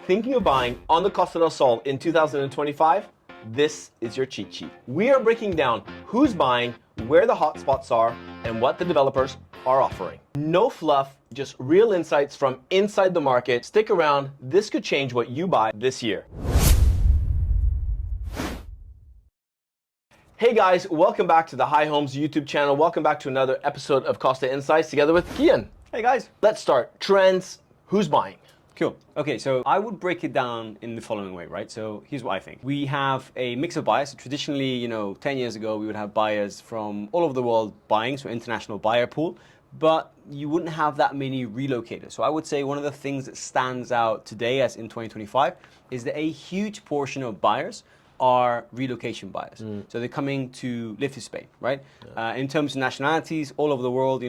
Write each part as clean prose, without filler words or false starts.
Thinking of buying on the Costa del Sol in 2025? This is your cheat sheet. We are breaking down who's buying, where the hotspots are, and what the developers are offering. No fluff, just real insights from inside the market. Stick around, this could change what you buy this year. Hey guys, welcome back to the High Homes YouTube channel. Welcome back to another episode of Costa Insights together with Kian. Hey guys. Let's start. Trends, who's buying? Cool. Okay, so I would break it down in the following way, right? So here's what I think. We have a mix of buyers. Traditionally, 10 years ago, we would have buyers from all over the world buying, so international buyer pool, but you wouldn't have that many relocators. So I would say one of the things that stands out today as in 2025 is that a huge portion of buyers are relocation buyers. So they're coming to live in Spain, right? Yeah. In terms of nationalities, all over the world,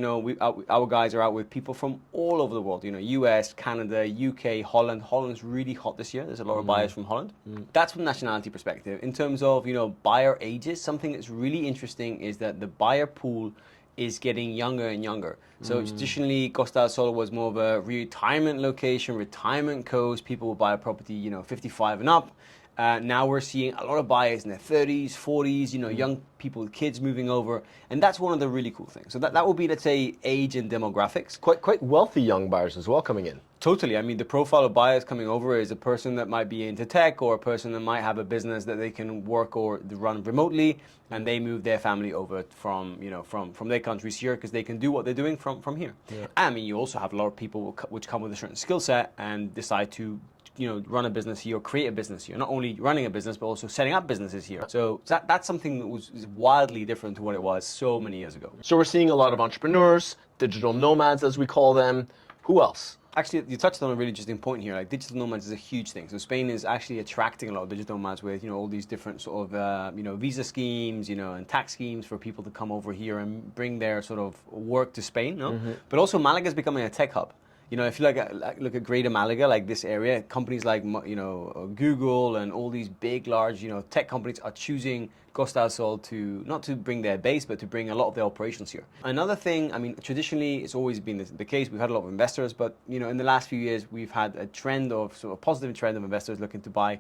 our guys are out with people from all over the world, US, Canada, UK, Holland. Holland's really hot this year. There's a lot of buyers from Holland. That's from a nationality perspective. In terms of, buyer ages, something that's really interesting is that the buyer pool is getting younger and younger. So traditionally, Costa del Sol was more of a retirement location, retirement coast. People will buy a property, 55 and up. Now we're seeing a lot of buyers in their 30s, 40s, young people with kids moving over. And that's one of the really cool things. So that will be, let's say, age and demographics. Quite wealthy young buyers as well coming in. Totally. I mean, the profile of buyers coming over is a person that might be into tech or a person that might have a business that they can work or run remotely, and they move their family over from their countries here because they can do what they're doing from here. Yeah. I mean, you also have a lot of people which come with a certain skill set and decide to run a business here or create a business here. Not only running a business, but also setting up businesses here. So that's something that is wildly different to what it was so many years ago. So we're seeing a lot of entrepreneurs, digital nomads as we call them. Who else? Actually, you touched on a really interesting point here. Like digital nomads is a huge thing. So Spain is actually attracting a lot of digital nomads with, all these different sort of, visa schemes, and tax schemes for people to come over here and bring their sort of work to Spain. No? But also Malaga is becoming a tech hub. If you look at Greater Malaga, like this area, companies like Google and all these big, large, tech companies are choosing Costa del Sol to not to bring their base, but to bring a lot of their operations here. Another thing, I mean, traditionally it's always been the case. We've had a lot of investors, but in the last few years we've had a trend of sort of positive trend of investors looking to buy,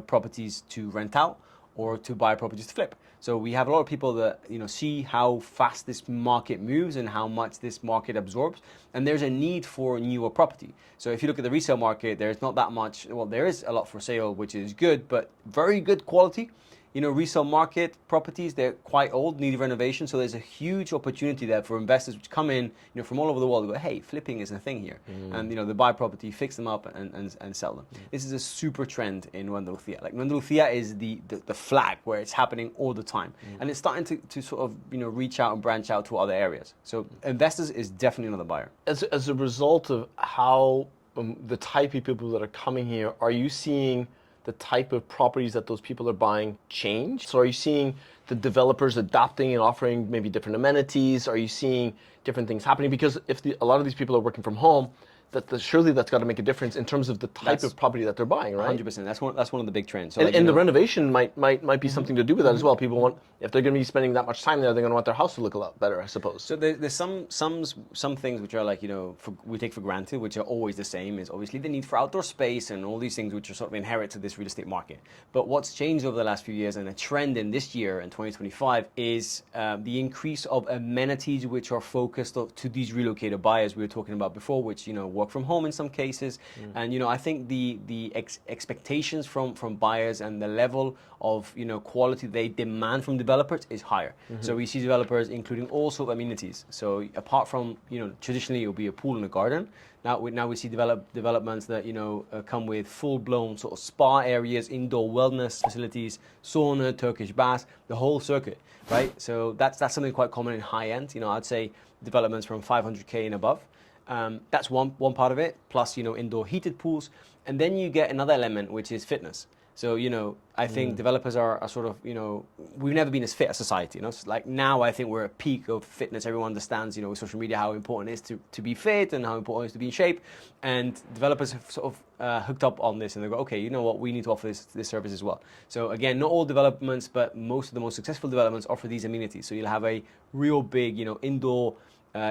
properties to rent out or to buy properties to flip. So we have a lot of people that see how fast this market moves and how much this market absorbs, and there's a need for newer property. So if you look at the resale market, there's not that much. Well, there is a lot for sale, which is good, but very good quality. Resale market properties, they're quite old, need renovation. So there's a huge opportunity there for investors which come in, from all over the world and go, hey, flipping is a thing here. And, they buy property, fix them up and sell them. This is a super trend in Andalusia. Like Andalusia is the flag where it's happening all the time. And it's starting to sort of, reach out and branch out to other areas. So investors is definitely another buyer. As a result of how the type of people that are coming here, are you seeing the type of properties that those people are buying change? So are you seeing the developers adopting and offering maybe different amenities? Are you seeing different things happening? Because if a lot of these people are working from home, surely that's got to make a difference in terms of the type of property that they're buying, right? 100%. That's one of the big trends. So and the renovation might be something to do with that as well. People want, if they're going to be spending that much time there, they're going to want their house to look a lot better, I suppose. So there's some things which are like, we take for granted, which are always the same, is obviously the need for outdoor space and all these things which are sort of inherent to this real estate market. But what's changed over the last few years and a trend in this year in 2025 is the increase of amenities which are focused to these relocated buyers we were talking about before, which, work from home in some cases. And, I think the expectations from buyers and the level of, quality they demand from developers is higher. So we see developers including all sorts of amenities. So apart from, traditionally it will be a pool and a garden. Now we see developments that, come with full-blown sort of spa areas, indoor wellness facilities, sauna, Turkish baths, the whole circuit, right? So that's something quite common in high end. I'd say developments from 500K and above. That's one part of it, plus, indoor heated pools. And then you get another element, which is fitness. So, I think developers are sort of, we've never been as fit a society, It's like now I think we're at a peak of fitness. Everyone understands, with social media, how important it is to be fit and how important it is to be in shape. And developers have sort of hooked up on this and they go, okay, you know what, we need to offer this service as well. So again, not all developments, but most of the most successful developments offer these amenities. So you'll have a real big, indoor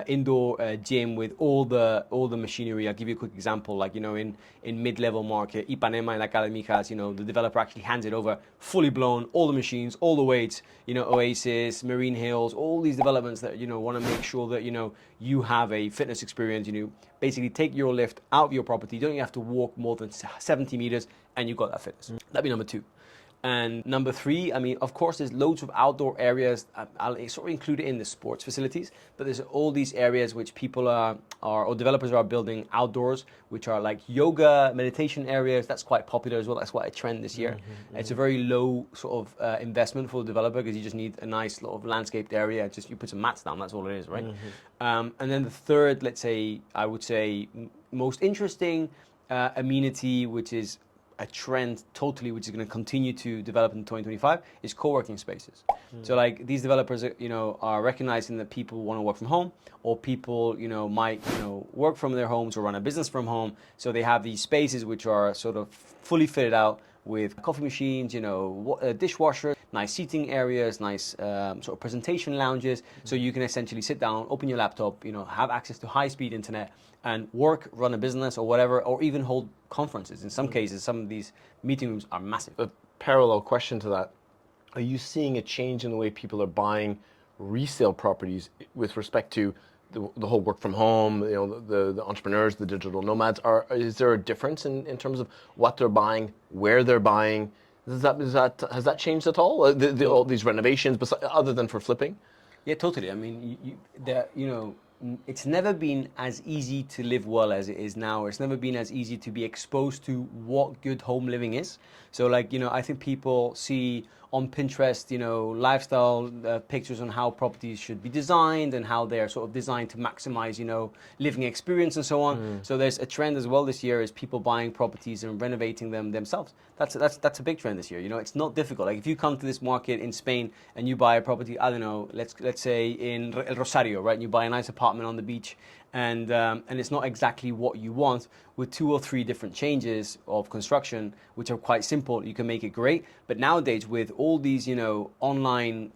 indoor gym with all the machinery. I'll give you a quick example. Like, you know, in mid-level market, Ipanema and La Cala de Mijas, you know, the developer actually hands it over, fully blown, all the machines, all the weights, you know, Oasis, Marine Hills, all these developments that, you know, want to make sure that, you know, you have a fitness experience. You know, basically take your lift out of your property. You don't even have to walk more than 70 meters and you've got that fitness. That'd be number two. And number three, I mean, of course, there's loads of outdoor areas. I'll sort of include it in the sports facilities, but there's all these areas which people or developers are building outdoors, which are like yoga, meditation areas. That's quite popular as well. That's quite a trend this year. It's a very low sort of investment for the developer because you just need a nice sort of landscaped area. Just you put some mats down. That's all it is, right? And then the third, let's say, I would say most interesting amenity, which is a trend totally, which is going to continue to develop in 2025, is co-working spaces. So like these developers, you know, are recognizing that people want to work from home, or people, you know, might, you know, work from their homes or run a business from home. So they have these spaces which are sort of fully fitted out with coffee machines, you know, dishwasher, nice seating areas, nice sort of presentation lounges. So you can essentially sit down, open your laptop, you know, have access to high-speed internet and work, run a business or whatever, or even hold conferences. In some cases, some of these meeting rooms are massive. A parallel question to that. Are you seeing a change in the way people are buying resale properties with respect to the whole work from home, you know, the entrepreneurs, the digital nomads? Is there a difference in terms of what they're buying, where they're buying? Has that changed at all? All these renovations, other than for flipping? Yeah, totally. I mean, you know, it's never been as easy to live well as it is now. It's never been as easy to be exposed to what good home living is. So like, you know, I think people see on Pinterest, you know, lifestyle pictures on how properties should be designed and how they're sort of designed to maximize, you know, living experience and so on. So there's a trend as well this year is people buying properties and renovating them themselves. That's a big trend this year. You know, it's not difficult. Like if you come to this market in Spain and you buy a property, I don't know, let's say in El Rosario, right? And you buy a nice apartment on the beach, and it's not exactly what you want, with 2 or 3 different changes of construction, which are quite simple, you can make it great. But nowadays, with all these, you know, online,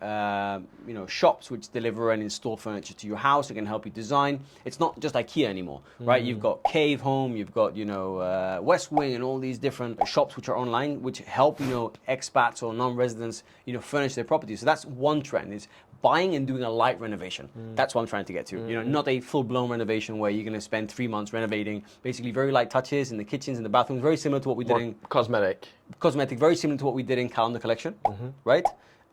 you know, shops which deliver and install furniture to your house, it can help you design. It's not just IKEA anymore, right? You've got Cave Home, you've got, you know, West Wing, and all these different shops which are online, which help, you know, expats or non-residents, you know, furnish their properties. So that's one trend, is buying and doing a light renovation. That's what I'm trying to get to. You know, not a full-blown renovation where you're going to spend 3 months renovating. Basically, very light touches in the kitchens and the bathrooms, very similar to what we did in cosmetic, very similar to what we did in Calendar Collection, right?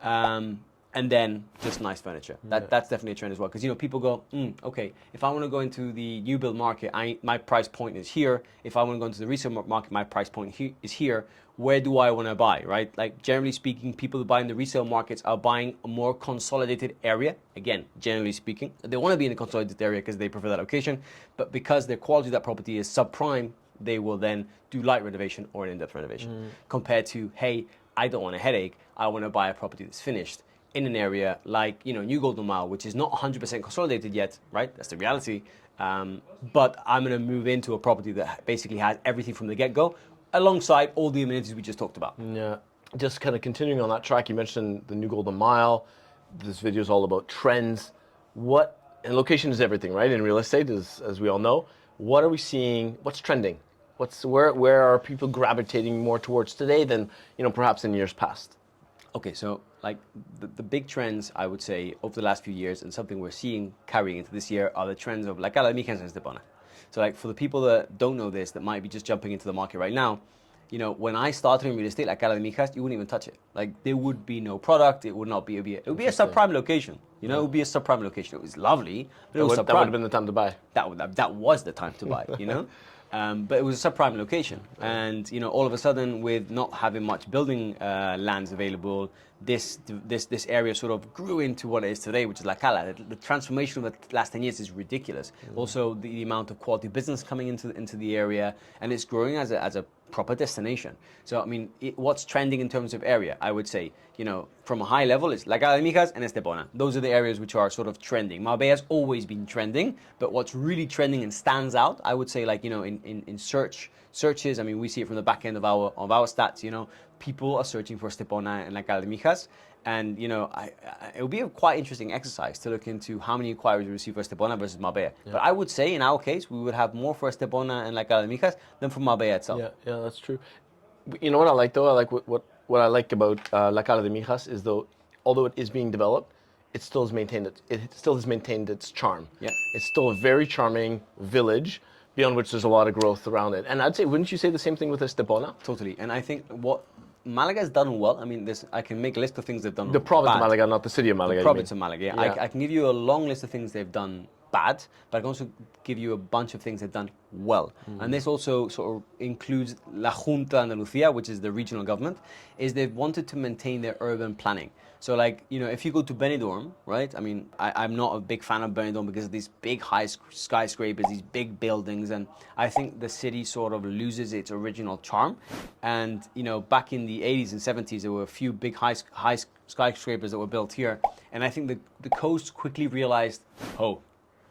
And then just nice furniture. That's definitely a trend as well. Because, you know, people go, okay, if I want to go into the new build market, my price point is here. If I want to go into the resale market, my price point is here. Where do I want to buy, right? Like, generally speaking, people who buy in the resale markets are buying a more consolidated area. Again, generally speaking, they want to be in a consolidated area because they prefer that location. But because the quality of that property is subprime, they will then do light renovation or an in-depth renovation. Compared to, hey, I don't want a headache. I want to buy a property that's finished in an area like, you know, New Golden Mile, which is not 100% consolidated yet, right? That's the reality. But I'm going to move into a property that basically has everything from the get-go, alongside all the amenities we just talked about. Yeah. Just kind of continuing on that track, you mentioned the New Golden Mile. This video is all about trends. And location is everything, right? In real estate, as we all know. What are we seeing? What's trending? Where are people gravitating more towards today than, you know, perhaps in years past? Okay, so like the big trends, I would say, over the last few years, and something we're seeing carrying into this year, are the trends of La Cala de Mijas and Estepona. So like for the people that don't know this, that might be just jumping into the market right now, you know, when I started in real estate, like Cala de Mijas, you wouldn't even touch it. Like there would be no product. It would not be. It would be a subprime location. You know, it would be a subprime location. It was lovely, but it was subprime. That would have been the time to buy. That was the time to buy. You know. But it was a subprime location, and you know, all of a sudden, with not having much building lands available, this area sort of grew into what it is today, which is La Cala. The transformation of the last 10 years is ridiculous. Also, the amount of quality business coming into the area, and it's growing as a proper destination. So, I mean, what's trending in terms of area? I would say, you know, from a high level, it's La Cala de Mijas and Estepona. Those are the areas which are sort of trending. Marbella's always been trending, but what's really trending and stands out, I would say, like, you know, in search searches. I mean, we see it from the back end of our stats. You know, people are searching for Estepona and Cala de Mijas. And, you know, it would be a quite interesting exercise to look into how many inquiries we receive for Estepona versus Marbella. Yeah. But I would say, in our case, we would have more for Estepona and Cala de Mijas than for Marbella itself. Yeah, that's true. You know what I like, though? I like what I like about La Cala de Mijas is, though, although it is being developed, it still has maintained its charm. Yeah. It's still a very charming village, beyond which there's a lot of growth around it. And I'd say, wouldn't you say the same thing with Estepona? Totally. And I think what Malaga has done well. I mean, I can make a list of things they've done. The province of Malaga, not the city of Malaga. The province of Malaga. Yeah. I can give you a long list of things they've done bad, but I can also give you a bunch of things they've done well. And this also sort of includes La Junta Andalucía, which is the regional government, is they've wanted to maintain their urban planning. So, like, you know, if you go to Benidorm, right? I mean, I'm not a big fan of Benidorm because of these big high skyscrapers, these big buildings, and I think the city sort of loses its original charm. And, you know, back in the 80s and 70s, there were a few big high skyscrapers that were built here. And I think the coast quickly realized,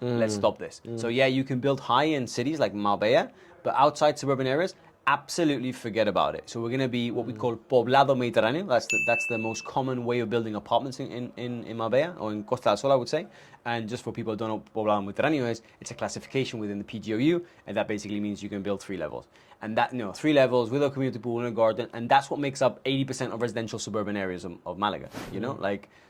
let's stop this. So, yeah, you can build high in cities like Marbella, but outside suburban areas, absolutely forget about it. So we're going to be what we call poblado mediterráneo. That's the most common way of building apartments in Marbella, or in Costa del Sol, I would say. And just for people who don't know what poblado mediterráneo is, it's a classification within the PGOU, and that basically means you can build 3 levels. And that, 3 levels with a community pool and a garden, and that's what makes up 80% of residential suburban areas of Malaga. You know,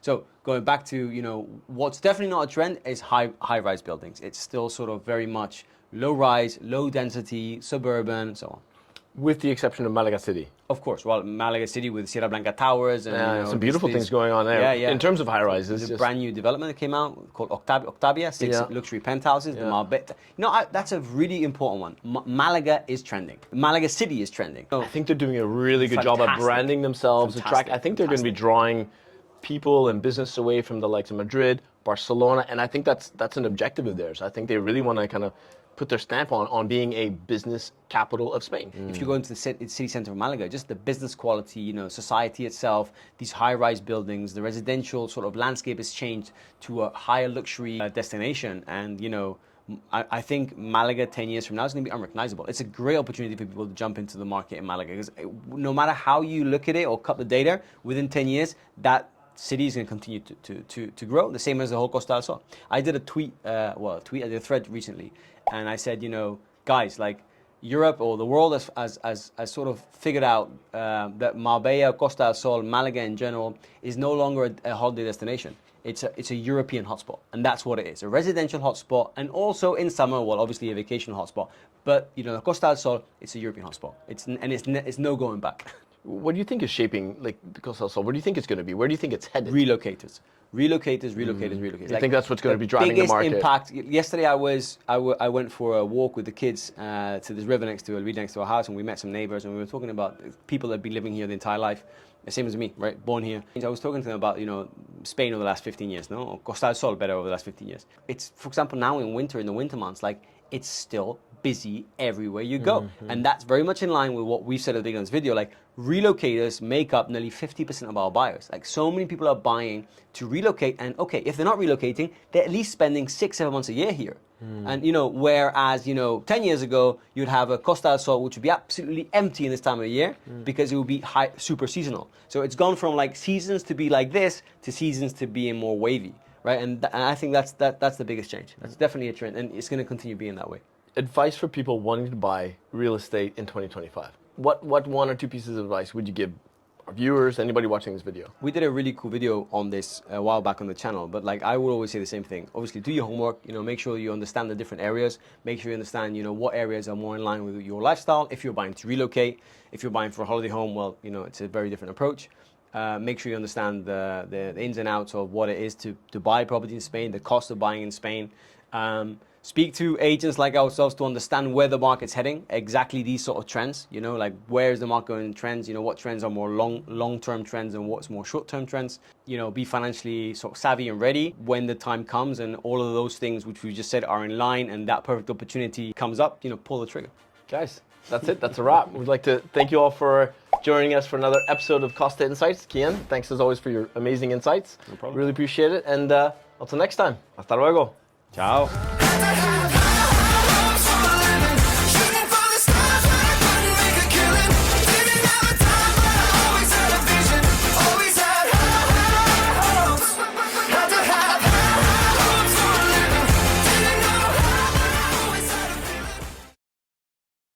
so going back to, what's definitely not a trend is high-rise buildings. It's still sort of very much low-rise, low-density, suburban, so on. With the exception of Malaga City. Of course. Well, Malaga City with Sierra Blanca Towers. And some beautiful things going on there. Yeah. In terms of high-rises. There's a brand new development that came out called Octavia, 6 luxury penthouses. The Marbella. That's a really important one. Malaga is trending. Malaga City is trending. I think they're doing a really good job at branding themselves. I think they're going to be drawing people and business away from the likes of Madrid, Barcelona, and I think that's an objective of theirs. I think they really want to kind of put their stamp on being a business capital of Spain. If you go into the city center of Malaga, just the business quality, society itself, these high-rise buildings, the residential sort of landscape has changed to a higher luxury destination. And, I think Malaga 10 years from now is going to be unrecognizable. It's a great opportunity for people to jump into the market in Malaga, because no matter how you look at it or cut the data, within 10 years, that city is going to continue to grow, the same as the whole Costa del Sol. I did I did a thread recently, and I said, guys, like, Europe or the world has sort of figured out that Marbella, Costa del Sol, Malaga in general is no longer a holiday destination. It's a European hotspot, and that's what it is, a residential hotspot, and also in summer, well, obviously a vacation hotspot. But Costa del Sol, it's a European hotspot. It's no going back. What do you think is shaping the Costa del Sol? Where do you think it's going to be? Where do you think it's headed? Relocators. I think that's what's going to be driving the market. Biggest impact. Yesterday, I went for a walk with the kids to this river next to our house, and we met some neighbors, and we were talking about people that have been living here the entire life, the same as me, right? Born here. I was talking to them about Spain over the last 15 years, no? Or Costa del Sol better over the last 15 years. It's, for example, now in the winter months, like, it's still busy everywhere you go. And that's very much in line with what we've said at the beginning of this video. Like, relocators make up nearly 50% of our buyers. Like, so many people are buying to relocate, and okay, if they're not relocating, they're at least spending 6-7 months a year here. And whereas 10 years ago you'd have a Costa del Sol which would be absolutely empty in this time of year because it would be super seasonal. So it's gone from like seasons to be like this to seasons to being more wavy, right? And I think that's the biggest change. That's definitely a trend, and it's going to continue being that way. Advice for people wanting to buy real estate in 2025. What 1 or 2 pieces of advice would you give our viewers, anybody watching this video? We did a really cool video on this a while back on the channel, but like, I will always say the same thing. Obviously, do your homework, make sure you understand the different areas, make sure you understand, what areas are more in line with your lifestyle. If you're buying to relocate, if you're buying for a holiday home, well, it's a very different approach. Make sure you understand the ins and outs of what it is to buy property in Spain, the cost of buying in Spain. Speak to agents like ourselves to understand where the market's heading, exactly these sort of trends, like where is the market going in trends, what trends are more long-term trends and what's more short-term trends. Be financially sort of savvy and ready when the time comes, and all of those things which we just said are in line, and that perfect opportunity comes up, pull the trigger. Guys, that's it. That's a wrap. We'd like to thank you all for joining us for another episode of Costa Insights. Kian, thanks as always for your amazing insights. No problem. Really appreciate it. And until next time, hasta luego. Ciao.